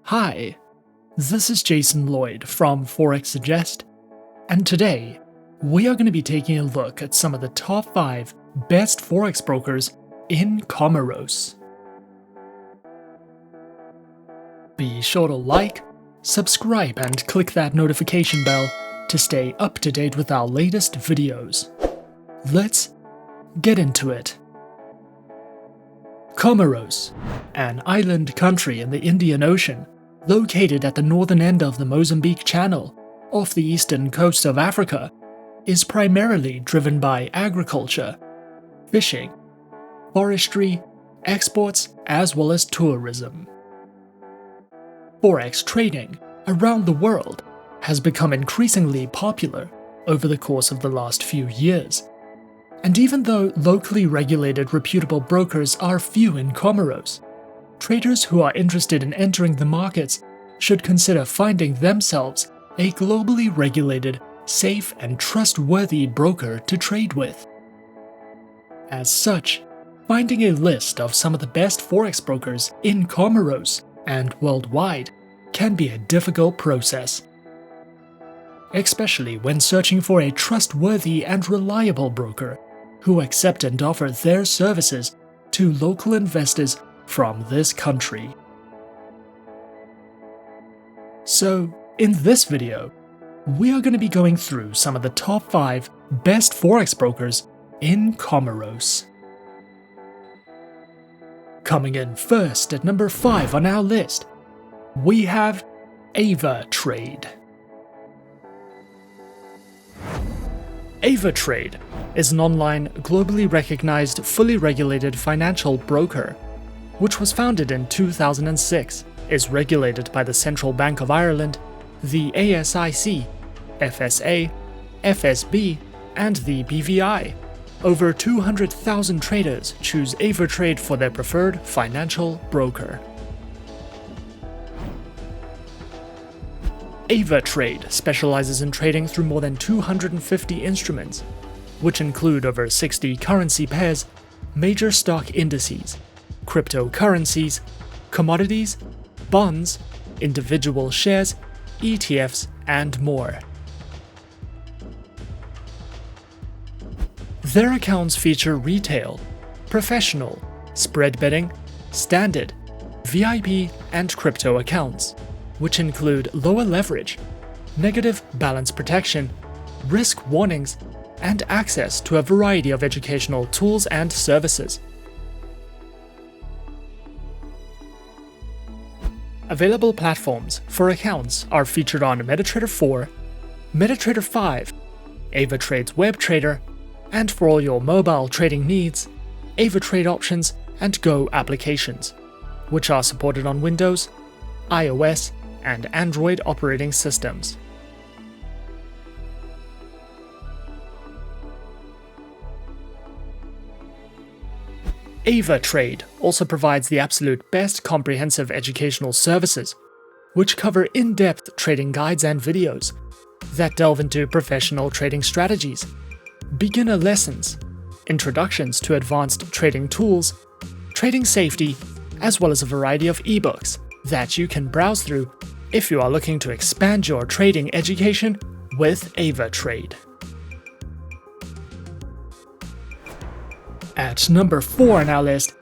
Hi, this is Jason Lloyd from Forexsuggest, and today we are going to be taking a look at some of the top 5 best Forex brokers in Comoros. Be sure to like, subscribe, and click that notification bell to stay up to date with our latest videos. Let's get into it. Comoros, an island country in the Indian Ocean, located at the northern end of the Mozambique Channel, off the eastern coast of Africa, is primarily driven by agriculture, fishing, forestry, exports, as well as tourism. Forex trading around the world has become increasingly popular over the course of the last few years. And even though locally regulated reputable brokers are few in Comoros, traders who are interested in entering the markets should consider finding themselves a globally regulated, safe, and trustworthy broker to trade with. As such, finding a list of some of the best Forex brokers in Comoros and worldwide can be a difficult process, especially when searching for a trustworthy and reliable broker who accept and offer their services to local investors from this country. So, in this video, we are going to be going through some of the top 5 best Forex brokers in Comoros. Coming in first at number 5 on our list, we have Avatrade. Avatrade is an online, globally recognized, fully regulated financial broker, which was founded in 2006, is regulated by the Central Bank of Ireland, the ASIC, FSA, FSB, and the BVI. Over 200,000 traders choose Avatrade for their preferred financial broker. Avatrade specializes in trading through more than 250 instruments, which include over 60 currency pairs, major stock indices, cryptocurrencies, commodities, bonds, individual shares, ETFs, and more. Their accounts feature retail, professional, spread betting, standard, VIP, and crypto accounts, which include lower leverage, negative balance protection, risk warnings, and access to a variety of educational tools and services. Available platforms for accounts are featured on MetaTrader 4, MetaTrader 5, Avatrade's Web Trader, and for all your mobile trading needs, Avatrade Options and Go applications, which are supported on Windows, iOS, and Android operating systems. Avatrade also provides the absolute best comprehensive educational services, which cover in-depth trading guides and videos that delve into professional trading strategies, beginner lessons, introductions to advanced trading tools, trading safety, as well as a variety of ebooks that you can browse through if you are looking to expand your trading education with Avatrade. At number 4 on our list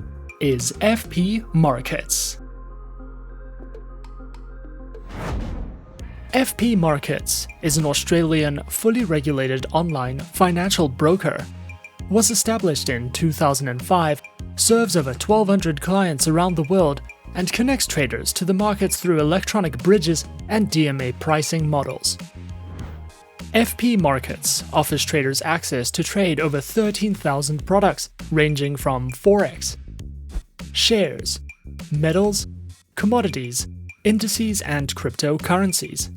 is FP Markets. FP Markets is an Australian, fully regulated online financial broker. Was established in 2005, serves over 1,200 clients around the world, and connects traders to the markets through electronic bridges and DMA pricing models. FP Markets offers traders access to trade over 13,000 products ranging from Forex, shares, metals, commodities, indices, and cryptocurrencies.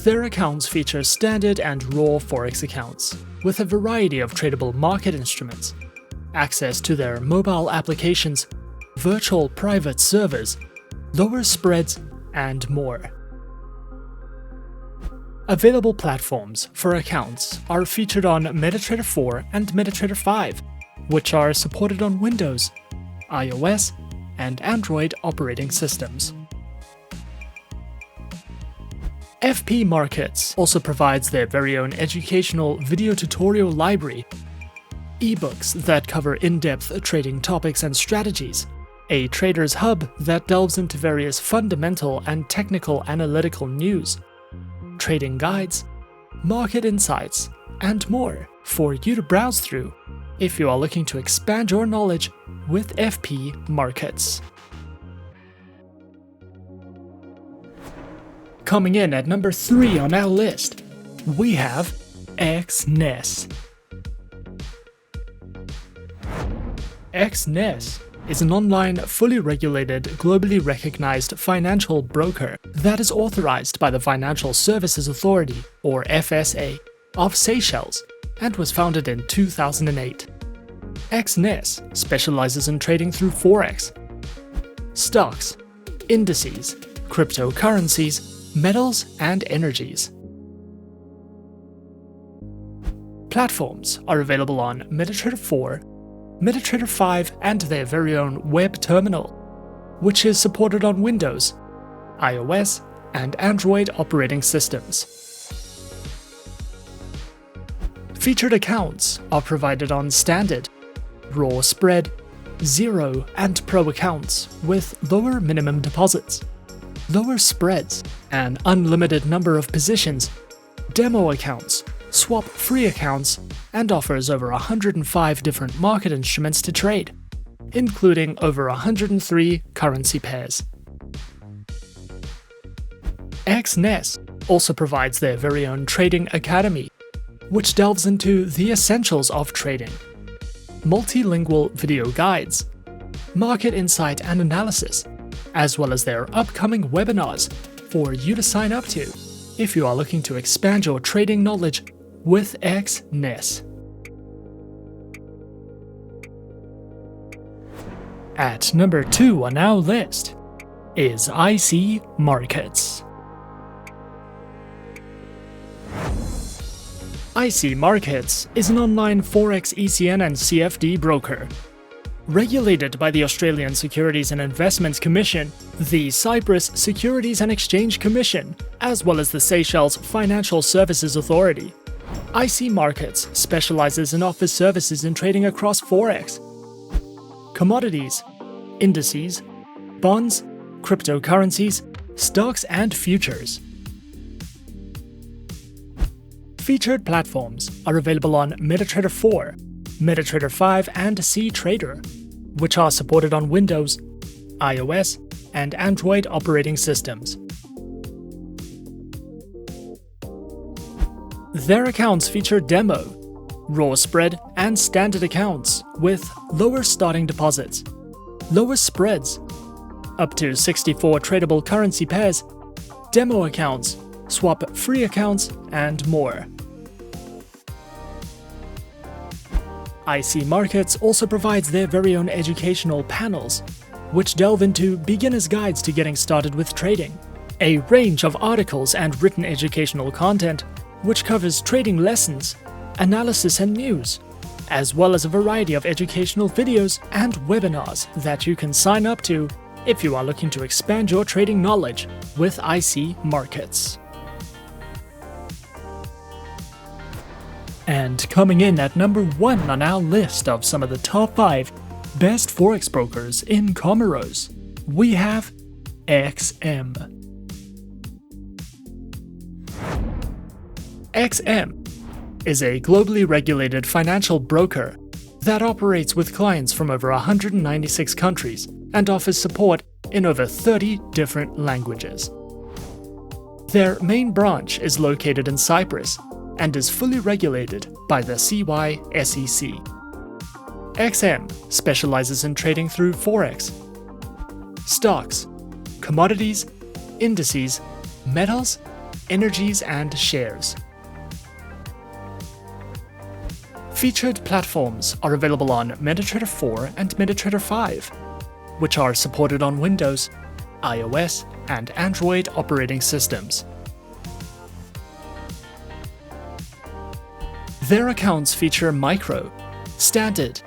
Their accounts feature standard and raw Forex accounts, with a variety of tradable market instruments, access to their mobile applications, virtual private servers, lower spreads, and more. Available platforms for accounts are featured on MetaTrader 4 and MetaTrader 5, which are supported on Windows, iOS, and Android operating systems. FP Markets also provides their very own educational video tutorial library, ebooks that cover in-depth trading topics and strategies, a trader's hub that delves into various fundamental and technical analytical news, trading guides, market insights, and more for you to browse through if you are looking to expand your knowledge with FP Markets. Coming in at number 3 on our list, we have Exness. Exness is an online, fully regulated, globally recognized financial broker that is authorized by the Financial Services Authority, or FSA, of Seychelles and was founded in 2008. Exness specializes in trading through Forex, stocks, indices, cryptocurrencies, metals, and energies. Platforms are available on MetaTrader 4, MetaTrader 5, and their very own web terminal, which is supported on Windows, iOS, and Android operating systems. Featured accounts are provided on Standard, Raw Spread, Zero, and Pro accounts with lower minimum deposits, lower spreads, an unlimited number of positions, demo accounts, swap-free accounts, and offers over 105 different market instruments to trade, including over 103 currency pairs. Exness also provides their very own Trading Academy, which delves into the essentials of trading, multilingual video guides, market insight and analysis, as well as their upcoming webinars for you to sign up to if you are looking to expand your trading knowledge with Exness. At number 2 on our list is IC Markets. IC Markets is an online Forex ECN and CFD broker. Regulated by the Australian Securities and Investments Commission, the Cyprus Securities and Exchange Commission, as well as the Seychelles Financial Services Authority. IC Markets specializes and offers services in trading across Forex, commodities, indices, bonds, cryptocurrencies, stocks, and futures. Featured platforms are available on MetaTrader 4, MetaTrader 5, and CTrader, which are supported on Windows, iOS, and Android operating systems. Their accounts feature demo, raw spread, and standard accounts with lower starting deposits, lower spreads, up to 64 tradable currency pairs, demo accounts, swap-free accounts, and more. IC Markets also provides their very own educational panels, which delve into beginner's guides to getting started with trading, a range of articles and written educational content which covers trading lessons, analysis and news, as well as a variety of educational videos and webinars that you can sign up to if you are looking to expand your trading knowledge with IC Markets. And coming in at number 1 on our list of some of the top 5 best Forex brokers in Comoros, we have XM. XM is a globally regulated financial broker that operates with clients from over 196 countries and offers support in over 30 different languages. Their main branch is located in Cyprus and is fully regulated by the CYSEC. XM specializes in trading through Forex, stocks, commodities, indices, metals, energies, and shares. Featured platforms are available on MetaTrader 4 and MetaTrader 5, which are supported on Windows, iOS, and Android operating systems. Their accounts feature Micro, Standard,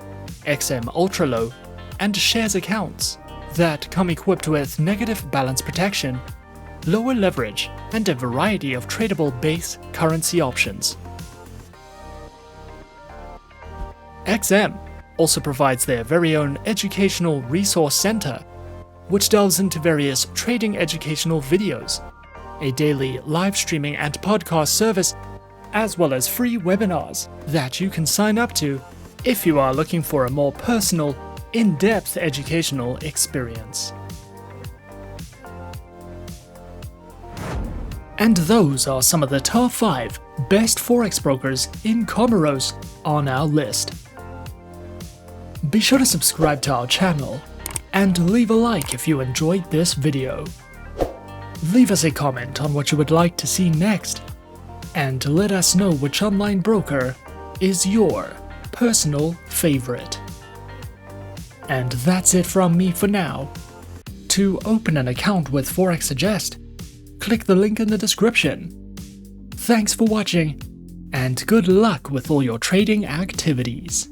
XM Ultra Low, and Shares accounts that come equipped with negative balance protection, lower leverage, and a variety of tradable base currency options. XM also provides their very own educational resource center, which delves into various trading educational videos, a daily live streaming and podcast service, as well as free webinars that you can sign up to if you are looking for a more personal, in-depth educational experience. And those are some of the top 5 best Forex brokers in Comoros on our list. Be sure to subscribe to our channel and leave a like if you enjoyed this video. Leave us a comment on what you would like to see next, and let us know which online broker is your personal favorite. And that's it from me for now. To open an account with Forexsuggest, click the link in the description. Thanks for watching, and good luck with all your trading activities.